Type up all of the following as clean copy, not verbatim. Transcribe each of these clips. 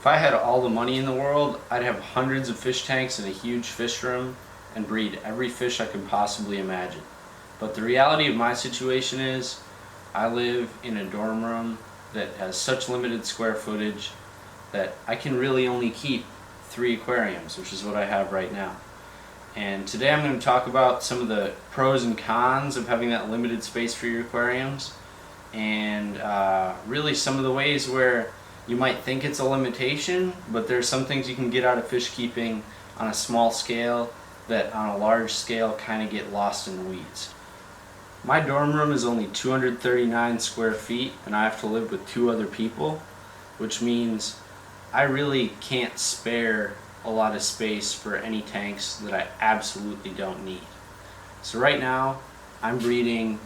If I had all the money in the world, I'd have hundreds of fish tanks in a huge fish room and breed every fish I could possibly imagine. But the reality of my situation is I live in a dorm room that has such limited square footage that I can really only keep 3 aquariums, which is what I have right now. And today I'm going to talk about some of the pros and cons of having that limited space for your aquariums, and really some of the ways where you might think it's a limitation, but there's some things you can get out of fish keeping on a small scale that on a large scale kind of get lost in the weeds. My dorm room is only 239 square feet, and I have to live with 2 other people, which means I really can't spare a lot of space for any tanks that I absolutely don't need. So right now I'm breeding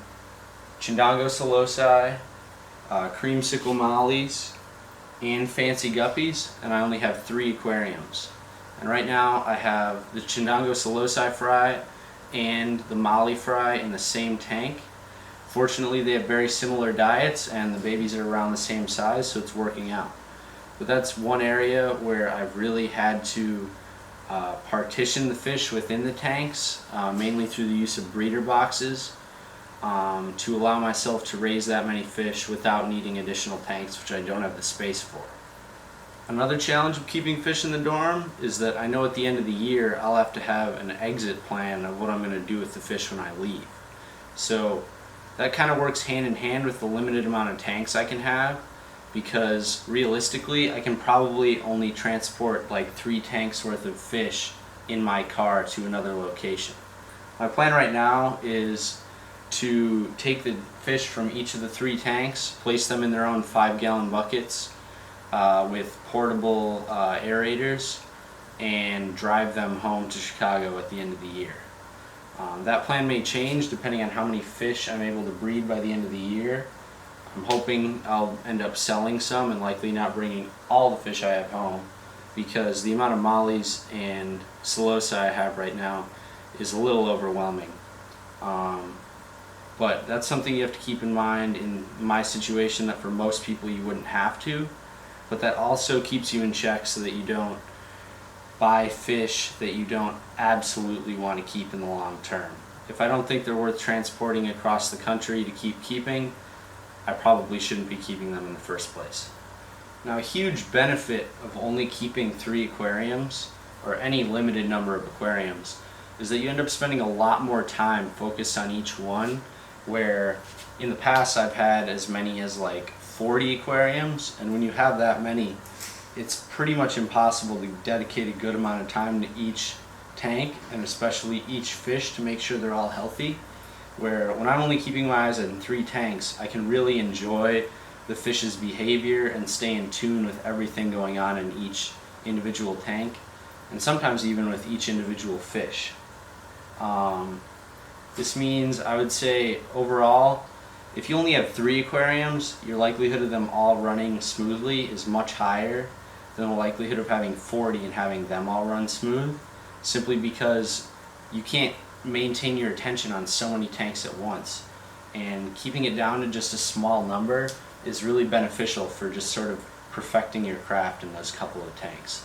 Chindongo Psilocybe, creamsicle mollies, and fancy guppies, and I only have 3 aquariums. And right now I have the Chindongo Psilocybe fry and the molly fry in the same tank. Fortunately, they have very similar diets and the babies are around the same size, so it's working out. But that's one area where I've really had to partition the fish within the tanks, mainly through the use of breeder boxes, to allow myself to raise that many fish without needing additional tanks, which I don't have the space for. Another challenge of keeping fish in the dorm is that I know at the end of the year I'll have to have an exit plan of what I'm going to do with the fish when I leave. So that kind of works hand in hand with the limited amount of tanks I can have, because realistically I can probably only transport like 3 tanks worth of fish in my car to another location. My plan right now is to take the fish from each of the 3 tanks, place them in their own 5-gallon buckets with portable aerators, and drive them home to Chicago at the end of the year. That plan may change depending on how many fish I'm able to breed by the end of the year. I'm hoping I'll end up selling some and likely not bringing all the fish I have home, because the amount of mollies and psilocybe I have right now is a little overwhelming. But that's something you have to keep in mind in my situation, that for most people you wouldn't have to, but that also keeps you in check so that you don't buy fish that you don't absolutely want to keep in the long term. If I don't think they're worth transporting across the country to keep keeping, I probably shouldn't be keeping them in the first place. Now, a huge benefit of only keeping 3 aquariums, or any limited number of aquariums, is that you end up spending a lot more time focused on each one, where in the past I've had as many as like 40 aquariums, and when you have that many, it's pretty much impossible to dedicate a good amount of time to each tank, and especially each fish, to make sure they're all healthy. Where when I'm only keeping my eyes on 3 tanks, I can really enjoy the fish's behavior and stay in tune with everything going on in each individual tank, and sometimes even with each individual fish. This means, I would say, overall, if you only have 3 aquariums, your likelihood of them all running smoothly is much higher than the likelihood of having 40 and having them all run smooth, simply because you can't maintain your attention on so many tanks at once, and keeping it down to just a small number is really beneficial for just sort of perfecting your craft in those couple of tanks.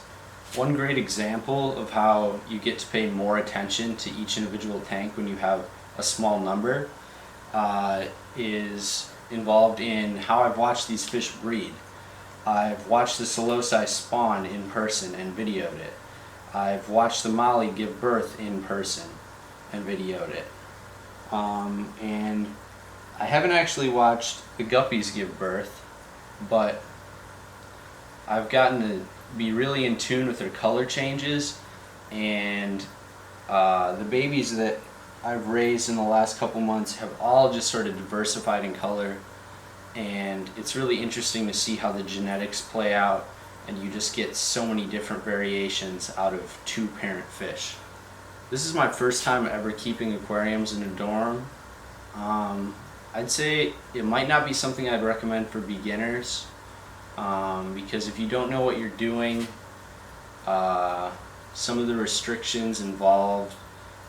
One great example of how you get to pay more attention to each individual tank when you have a small number is involved in how I've watched these fish breed. I've watched the psilocybe spawn in person and videoed it. I've watched the molly give birth in person and videoed it. And I haven't actually watched the guppies give birth, but I've gotten to be really in tune with their color changes, and the babies that I've raised in the last couple months have all just sort of diversified in color, and it's really interesting to see how the genetics play out, and you just get so many different variations out of 2 parent fish. This is my first time ever keeping aquariums in a dorm. I'd say it might not be something I'd recommend for beginners, because if you don't know what you're doing, some of the restrictions involved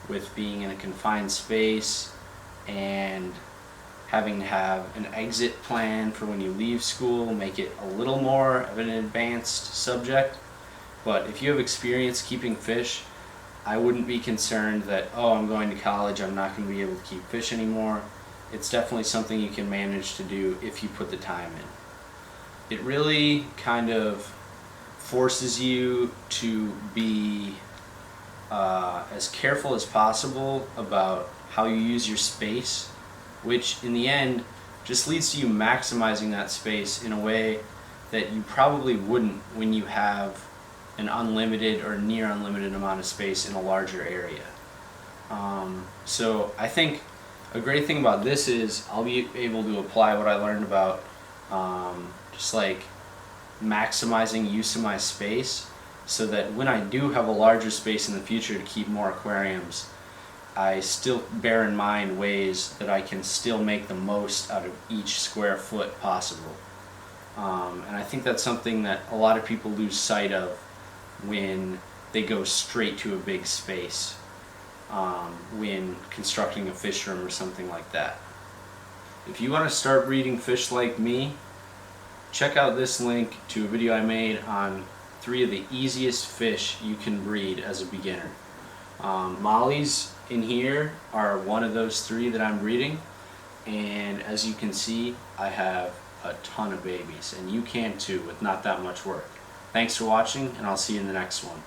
with being in a confined space and having to have an exit plan for when you leave school, make it a little more of an advanced subject. But if you have experience keeping fish, I wouldn't be concerned that, oh, I'm going to college, I'm not going to be able to keep fish anymore. It's definitely something you can manage to do if you put the time in. It really kind of forces you to be as careful as possible about how you use your space, which in the end just leads to you maximizing that space in a way that you probably wouldn't when you have an unlimited or near unlimited amount of space in a larger area. So I think a great thing about this is I'll be able to apply what I learned about just like maximizing use of my space, so that when I do have a larger space in the future to keep more aquariums, I still bear in mind ways that I can still make the most out of each square foot possible. And I think that's something that a lot of people lose sight of when they go straight to a big space when constructing a fish room or something like that. If you want to start breeding fish like me, check out this link to a video I made on 3 of the easiest fish you can breed as a beginner. Mollies in here are one of those 3 that I'm breeding, and as you can see, I have a ton of babies, and you can too with not that much work. Thanks for watching, and I'll see you in the next one.